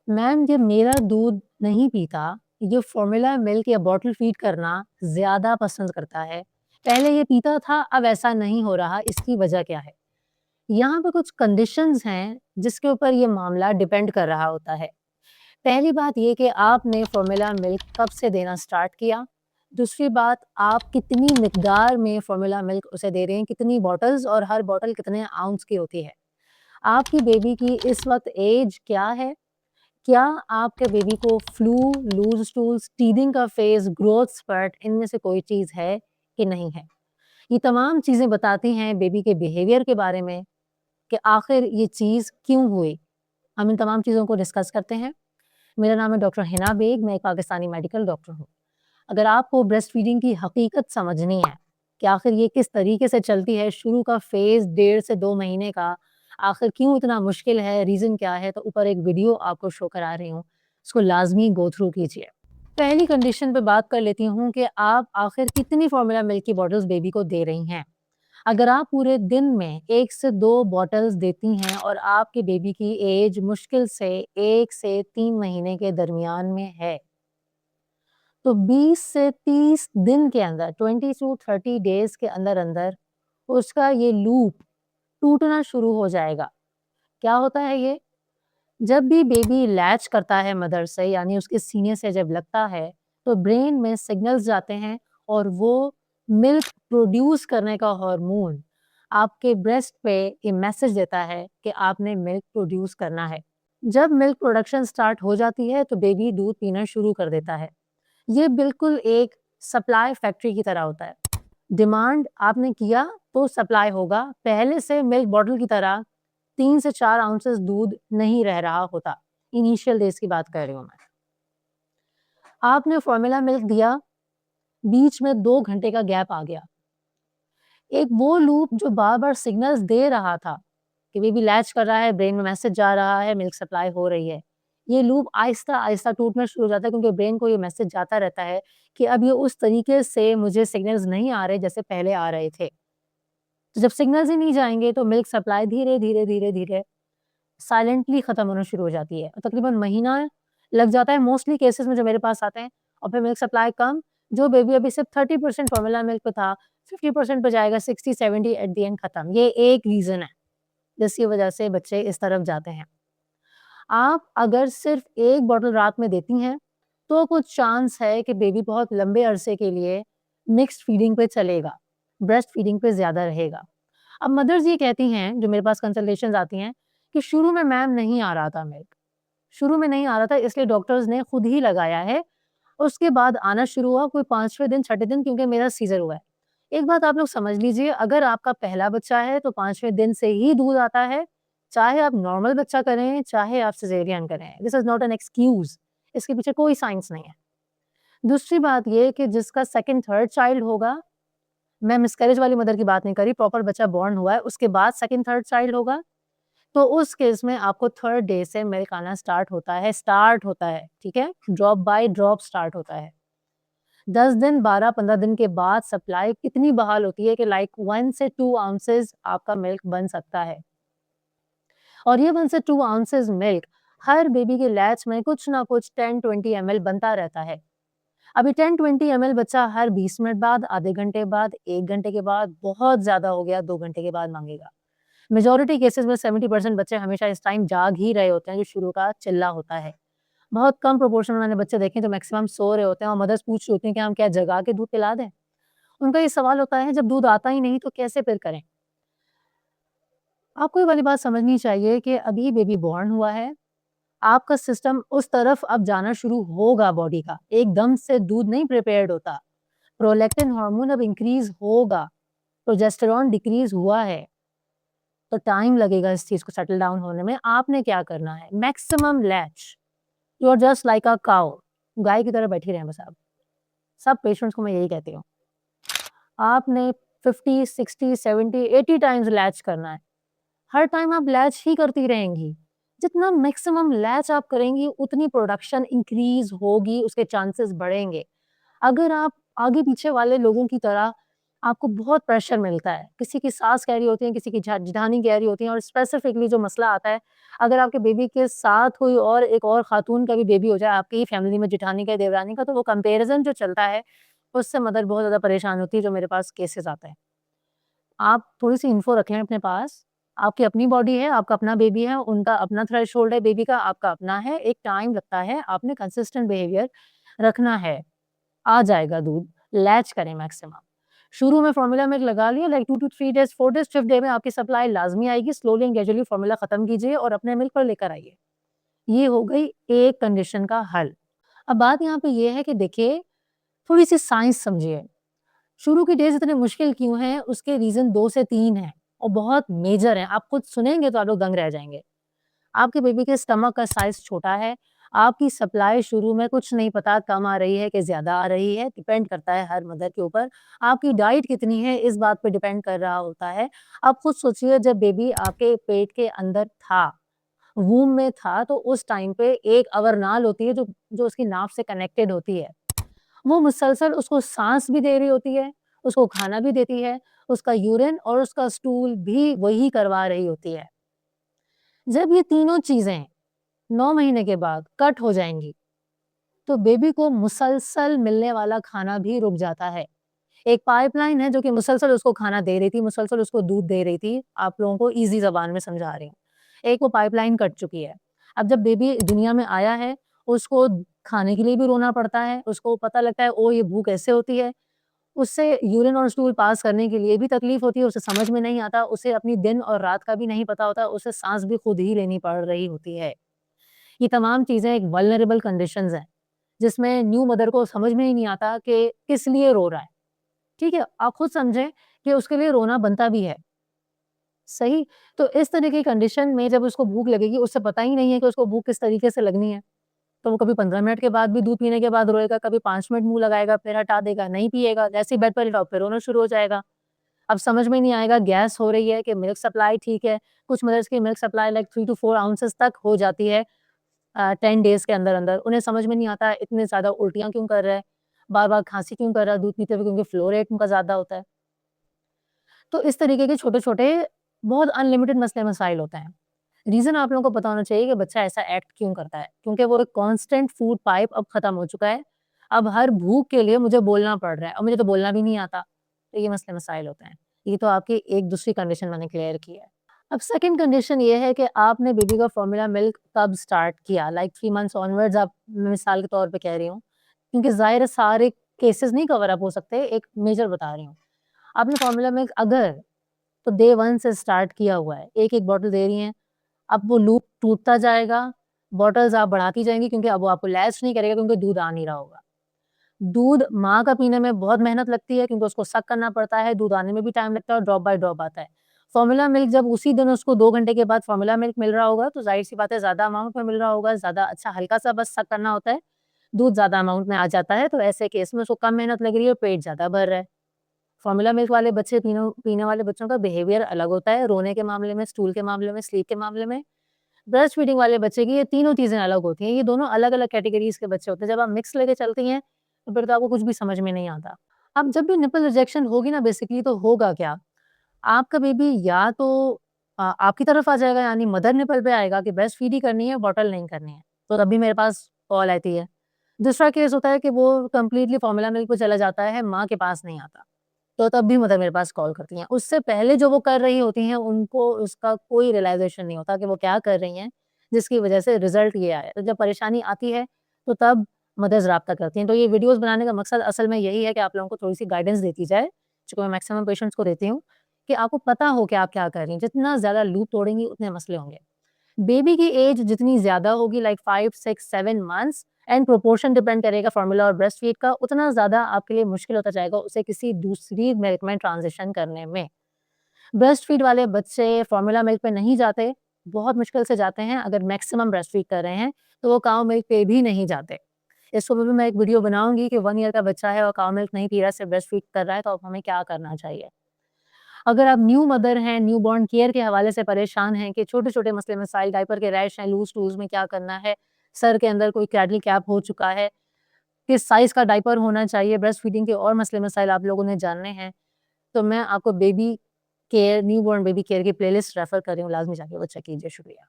Ma'am जब मेरा दूध नहीं पीता, ये फ़ॉर्मूला मिल्क या बॉटल फीड करना ज़्यादा पसंद करता है। पहले ये पीता था, अब ऐसा नहीं हो रहा, इसकी वजह क्या है? यहाँ पे कुछ कंडीशंस हैं, जिसके ऊपर ये मामला डिपेंड कर रहा होता है। पहली बात ये कि आपने फ़ॉर्मूला मिल्क कब से देना स्टार्ट किया? दूसरी बात, आप कितनी मिकदार में फ़ॉर्मूला मिल्क उसे दे रहे हैं, कितनी बॉटल्स और हर बॉटल कितने आउंस की होती है? आपकी बेबी की इस वक़्त ऐज क्या है? क्या आपके बेबी को फ्लू, लूज़ स्टूल्स, टीथिंग का फेज़, ग्रोथ स्पर्ट इनमें से कोई चीज़ है कि नहीं है? ये तमाम चीज़ें बताती हैं बेबी के बिहेवियर के बारे में कि आखिर ये चीज़ क्यों हुई? हम इन तमाम चीज़ों को डिस्कस करते हैं। मेरा नाम है डॉक्टर हिना बेग, मैं एक पाकिस्तानी मेडिकल डॉक्टर हूँ। अगर आपको ब्रेस्ट फीडिंग की हकीकत समझनी है कि आखिर ये किस तरीके से चलती है, शुरू का फ़ेज़ 1.5 से 2 महीने का, आखिर क्यों इतना मुश्किल है, रीज़न क्या है, तो ऊपर एक वीडियो आपको शो करा रही हूँ, उसको लाज़मी गो थ्रू कीजिए। पहली कंडीशन पे बात कर लेती हूँ कि आप आखिर कितनी फ़ॉर्मूला मिल्क की बॉटल्स बेबी को दे रही हैं। अगर आप पूरे दिन में 1 से 2 बॉटल्स देती हैं और आपके बेबी की एज मुश्किल से 1 से 3 महीने के दरमियान में है, तो 20 से 30 दिन के अंदर 20 टू 30 डेज़ के अंदर-अंदर उसका ये लूप टूटना शुरू हो जाएगा। क्या होता है ये? जब भी बेबी लैच करता है मदर से यानी उसके सीने से जब लगता है, तो ब्रेन में सिग्नल्स जाते हैं और वो मिल्क प्रोड्यूस करने का हार्मोन आपके ब्रेस्ट पे ये मैसेज देता है कि आपने मिल्क प्रोड्यूस करना है। जब मिल्क प्रोडक्शन स्टार्ट हो जाती है, तो बेबी दूध पीना शुरू कर देता है। ये बिल्कुल एक सप्लाई फैक्ट्री की तरह होता है। डिमांड आपने किया तो सप्लाई होगा। पहले से मिल्क बॉटल की तरह 3 से 4 आउंसेस दूध नहीं रह रहा होता। इनिशियल डेज़ की बात कर रही हूँ मैं। आपने फ़ॉर्मूला मिल्क दिया, बीच में 2 घंटे का गैप आ गया। एक वो लूप जो बार-बार सिग्नल्स दे रहा था कि बेबी लैच कर रहा है, ब्रेन में मैसेज जा रहा है, मिल्क सप्लाई हो रही है। ये लूप आहिस्ता-आहिस्ता टूटना शुरू हो जाता है क्योंकि ब्रेन को ये मैसेज जाता रहता है कि अब ये उस तरीके से मुझे सिग्नल्स नहीं आ रहे जैसे पहले आ रहे थे। तो जब सिग्नल्स ही नहीं जाएँगे तो मिल्क सप्लाई धीरे-धीरे, धीरे-धीरे साइलेंटली खत्म होना शुरू हो जाती है। तकरीबन महीना लग जाता है मोस्टली केसेज़ में जो मेरे पास आते हैं और फिर मिल्क सप्लाई कम, जो बेबी अभी सिर्फ़ 30% फ़ॉर्मूला मिल्क पे था, 50% पे जाएगा, 60-70 एट द एंड खत्म। ये एक रीज़न है, जिसकी वजह से बच्चे इस तरफ जाते हैं। आप अगर सिर्फ़ 1 बॉटल रात में देती हैं, तो कुछ चांस है कि बेबी बहुत लंबे अरसे के लिए मिक्स्ड फीडिंग पे चलेगा, ब्रेस्ट फीडिंग पे ज़्यादा रहेगा। अब मदर्स ये कहती हैं, जो मेरे पास कंसल्टेशंस आती हैं, कि शुरू में मैम नहीं आ रहा था मिल्क। शुरू में नहीं आ रहा था इसलिए डॉक्टर्स ने खुद ही लगाया है, उसके बाद आना शुरू हुआ कोई 5वें दिन, छठे दिन क्योंकि मेरा सीज़र हुआ है। एक बात आप लोग समझ लीजिए अगर आपका पहला बच्चा है तो 5वें दिन से ही दूध आता है, चाहे आप नॉर्मल बच्चा करें, चाहे आप सिज़ेरियन करें। This is not an excuse इसके पीछे कोई साइंस नहीं है। दूसरी बात ये कि जिसका सेकंड, थर्ड चाइल्ड होगा, मैं मिसकैरेज वाली मदर की बात नहीं कर रही, प्रॉपर बच्चा बॉर्न हुआ है, उसके बाद सेकंड, थर्ड चाइल्ड होगा, तो उस केस में आपको थर्ड डे से मिल्क आना स्टार्ट होता है, ठीक है? ड्रॉप बाय ड्रॉप स्टार्ट होता है। 10 दिन, 12-15 दिन के बाद सप्लाई इतनी बहाल होती है कि लाइक 1 से 2 आउंसेस आपका मिल्क बन सकता है। और ये 1 से 2 आउंसेस मिल्क हर बेबी के लैच में कुछ ना कुछ 10-20 एमएल बनता रहता है। अभी 10-20 एमएल बच्चा हर 20 मिनट बाद, आधे घंटे बाद, 1 घंटे के बाद, बहुत ज़्यादा हो गया 2 घंटे के बाद माँगेगा। मेजॉरिटी केसेज़ में 70% बच्चे हमेशा इस टाइम जाग ही रहे होते हैं, जो शुरू का चिल्ला होता है। बहुत कम प्रोपोर्शन में मैंने बच्चे देखे हैं, जो मैक्सिमम सो रहे होते हैं और मदर्स पूछ रही होती हैं कि हम क्या जगा के दूध पिला दें? उनका ये सवाल होता है, जब दूध आता ही नहीं तो कैसे फिर करें? आपको ये वाली बात समझनी चाहिए कि अभी बेबी बॉर्न हुआ है, आपका सिस्टम उस तरफ अब जाना शुरू होगा बॉडी का, एकदम से दूध नहीं प्रिपेयर्ड होता। प्रोलैक्टिन हार्मोन अब इंक्रीज़ होगा, प्रोजेस्टेरॉन डिक्रीज़ हुआ है। तो टाइम लगेगा इस चीज़ को सेटल डाउन होने में। आपने क्या करना है maximum latch, you are just like a cow, गाय की तरह बैठी रहें बस आप। सब पेशेंट्स को मैं यही कहती हूँ। आपने 50, 60, 70, 80 टाइम्स लैच करना है। हर टाइम आप लैच ही करती रहेंगी। जितना मैक्सिमम लैच आप करेंगी उतनी प्रोडक्शन इंक्रीज़ होगी, उसके चांसेस बढ़ेंगे। अगर आप आगे-पीछे वाले लोगों की तरह आपको बहुत प्रेशर मिलता है। किसी की सास कह रही होती है, किसी की जेठानी कह रही होती है और स्पेसिफिकली जो मसला आता है, अगर आपके बेबी के साथ कोई और एक और खातून का भी बेबी हो जाए आपकी ही फैमिली में जेठानी का, देवरानी का, तो वो कंपैरिज़न जो चलता है, उससे मदर बहुत ज़्यादा परेशान होती है, जो मेरे पास केसेज़ आते हैं। आप थोड़ी-सी इन्फो रखें अपने पास, आपकी अपनी बॉडी है, आपका अपना बेबी है, उनका अपना थ्रेशोल्ड है बेबी का, आपका अपना है, एक टाइम लगता है, आपने कंसिस्टेंट बिहेवियर रखना है। आ जाएगा दूध, लैच करें मैक्सिमम। शुरू में फॉर्मूला मिल्क लगा लिया, like 2 to 3 days, 4 days, 5th day में आपकी सप्लाई लाज़मी आएगी, स्लोली एंड ग्रेजुअली फॉर्मूला खत्म कीजिए और अपने मिल्क पर लेकर आइए। ये हो गई एक कंडीशन का हल। अब बात यहाँ पे ये है कि देखिए, थोड़ी-सी साइंस समझिए। शुरू की डेज़ इतने मुश्किल क्यों हैं, उसके रीज़न 2 से 3 हैं और बहुत मेजर हैं। आप खुद सुनेंगे तो आप लोग दंग रह जाएँगे। आपके बेबी के स्टमक का साइज़ छोटा है, आपकी सप्लाई शुरू में कुछ नहीं पता कम आ रही है कि ज़्यादा आ रही है, डिपेंड करता है हर मदर के ऊपर। आपकी डाइट कितनी है, इस बात पे डिपेंड कर रहा होता है। आप खुद सोचिए, जब बेबी आपके पेट के अंदर था, वूम में था, तो उस टाइम पे एक अवरनाल होती है जो जो उसकी नाभ से कनेक्टेड होती है। वो मुसलसल उसको साँस भी दे रही होती है, उसको खाना भी देती है, उसका यूरिन और उसका स्टूल भी वही करवा रही होती है। जब ये तीनों चीज़ें 9 महीने के बाद कट हो जाएँगी, तो बेबी को मुसलसल मिलने वाला खाना भी रुक जाता है। एक पाइपलाइन है जो कि मुसलसल उसको खाना दे रही थी, मुसलसल उसको दूध दे रही थी, आप लोगों को ईज़ी ज़बान में समझा रही हूँ। एक वो पाइपलाइन कट चुकी है। अब जब बेबी दुनिया में आया है, उसको खाने के लिए भी रोना पड़ता है, उसको पता लगता है ओह! ये भूख ऐसे होती है। उससे यूरिन और स्टूल पास करने के लिए भी तकलीफ होती है, उसे समझ में नहीं आता, उसे अपनी दिन और रात का भी नहीं पता होता, उसे साँस भी खुद ही लेनी पड़ रही होती है। ये तमाम चीज़ें एक वल्नरेबल कंडीशंस हैं, जिसमें न्यू मदर को समझ में ही नहीं आता कि किस लिए रो रहा है, ठीक है? आप खुद समझें कि उसके लिए रोना बनता भी है, सही? तो इस तरह की कंडीशन में जब उसको भूख लगेगी, उसे पता ही नहीं है कि उसको भूख किस तरीके से लगनी है, तो वो कभी 15 मिनट के बाद भी दूध पीने के बाद रोएगा, कभी 5 मिनट मुँह लगाएगा, फिर हटा देगा, नहीं पिएगा, जैसे ही बेड पर लेटाओ फिर रोना शुरू हो जाएगा। अब समझ में नहीं आएगा गैस हो रही है कि मिल्क सप्लाई ठीक है, कुछ मदर्स की milk supply like 3 to 4 ounces तक हो जाती है 10 डेज़ के अंदर-अंदर। उन्हें समझ में नहीं आता इतने ज़्यादा उल्टियाँ क्यों कर रहा है, बार-बार खाँसी क्यों कर रहा है दूध पीते हुए, क्योंकि फ्लो रेट उनका ज़्यादा होता है। तो इस तरीके के छोटे-छोटे बहुत अनलिमिटेड मसले-मसाइल होते हैं। रीज़न आप लोगों को पता होना चाहिए कि बच्चा ऐसा एक्ट क्यों करता है, क्योंकि वो एक कांस्टेंट फूड पाइप अब खत्म हो चुका है। अब हर भूख के लिए मुझे बोलना पड़ रहा है और मुझे तो बोलना भी नहीं आता। तो ये मसले-मसाइल होते हैं। ये तो आपकी एक दूसरी कंडीशन मैंने क्लियर की है। अब सेकंड कंडीशन ये है कि आपने बेबी का फॉर्मूला मिल्क कब स्टार्ट किया, लाइक 3 मंथ्स ऑनवर्ड्स, आप मिसाल के तौर पे कह रही हूँ। क्योंकि ज़ाहिर है सारे केसेज़ नहीं कवर अप हो सकते, एक मेजर बता रही हूँ। आपने फॉर्मूला मिल्क अगर तो डे 1 से स्टार्ट किया हुआ है, एक-एक बॉटल दे रही हैं, अब वो लूप टूटता जाएगा, बॉटल्स आप बढ़ाती जाएँगी, क्योंकि अब वो आपको लैच नहीं करेगा, क्योंकि दूध आ नहीं रहा होगा। दूध माँ का पीने में बहुत मेहनत लगती है, क्योंकि उसको सक करना पड़ता है, दूध आने में भी टाइम लगता है और ड्रॉप बाय ड्रॉप आता है। फॉर्मूला मिल्क जब उसी दिन उसको 2 घंटे के बाद फॉर्मूला मिल्क मिल रहा होगा, तो ज़ाहिर-सी बात है ज़्यादा अमाउंट में मिल रहा होगा, ज़्यादा अच्छा हल्का-सा बस सक करना होता है, दूध ज़्यादा अमाउंट में आ जाता है, तो ऐसे केस में उसको कम मेहनत लग रही है और पेट ज़्यादा भर रहा है। फॉर्मूला मिल्क वाले बच्चे, तीनों पीने वाले बच्चों का बिहेवियर अलग होता है, रोने के मामले में, स्टूल के मामले में, स्लीप के मामले में। ब्रेस्ट फीडिंग वाले बच्चे की ये तीनों चीज़ें अलग होती हैं, ये दोनों अलग-अलग कैटेगरीज़ के बच्चे होते हैं। जब आप मिक्स लेके चलती हैं, तो फिर तो आपको कुछ भी समझ में नहीं आता। अब जब भी निपल रिजेक्शन होगी ना बेसिकली, तो होगा क्या? आपका बेबी या तो आपकी तरफ आ जाएगा, यानी मदर निपल पे आएगा कि ब्रेस्ट फीड ही करनी है, बॉटल नहीं करनी है, तो तब भी मेरे पास कॉल आती है। दूसरा केस होता है कि वो कंप्लीटली फॉर्मूला मिल्क पे चला जाता है, माँ के पास नहीं आता। तो तब भी मदर मेरे पास कॉल करती हैं। उससे पहले जो वो कर रही होती हैं, उनको उसका कोई रियलाइज़ेशन नहीं होता कि वो क्या कर रही हैं, जिसकी वजह से रिज़ल्ट ये आया। तो जब परेशानी आती है, तो तब मदर्स राब्ता करती हैं। तो ये वीडियोज़ बनाने का मकसद असल में यही है कि आप लोगों को थोड़ी-सी गाइडेंस देती जाए, जो मैं मैक्सिमम पेशेंट्स को देती हूँ, कि आपको पता हो कि आप क्या कर रही हैं। जितना ज़्यादा लूप तोड़ेंगी, उतने मसले होंगे। बेबी की एज जितनी ज़्यादा होगी, like 5, 6, 7 months, and proportion depend करेगा फॉर्मूला और ब्रेस्ट फीड का, उतना ज़्यादा आपके लिए मुश्किल होता जाएगा उसे किसी दूसरी मिल्क में ट्रांज़िशन करने में। ब्रेस्ट फीड वाले बच्चे फॉर्मूला मिल्क पे नहीं जाते, बहुत मुश्किल से जाते हैं। अगर मैक्सिमम ब्रेस्ट फीड कर रहे हैं, तो वो काऊ मिल्क पे भी नहीं जाते। इस ऊपर भी मैं एक वीडियो बनाऊँगी कि 1 ईयर का बच्चा है और काऊ मिल्क नहीं पी रहा, सिर्फ ब्रेस्ट फीड कर रहा है, तो अब हमें क्या करना चाहिए? अगर आप न्यू मदर हैं, न्यूबॉर्न केयर के हवाले से परेशान हैं कि छोटे-छोटे मसले-मसाइल, डायपर के रैश हैं, लूज़ टूल्स में क्या करना है, सर के अंदर कोई क्रैडल कैप हो चुका है, किस साइज़ का डायपर होना चाहिए, ब्रेस्ट फीडिंग के और मसले-मसाइल आप लोगों ने जानने हैं, तो मैं आपको baby care newborn baby care की प्लेलिस्ट रेफ़र कर रही हूँ, लाज़मी जाके वो चेक कीजिए। शुक्रिया।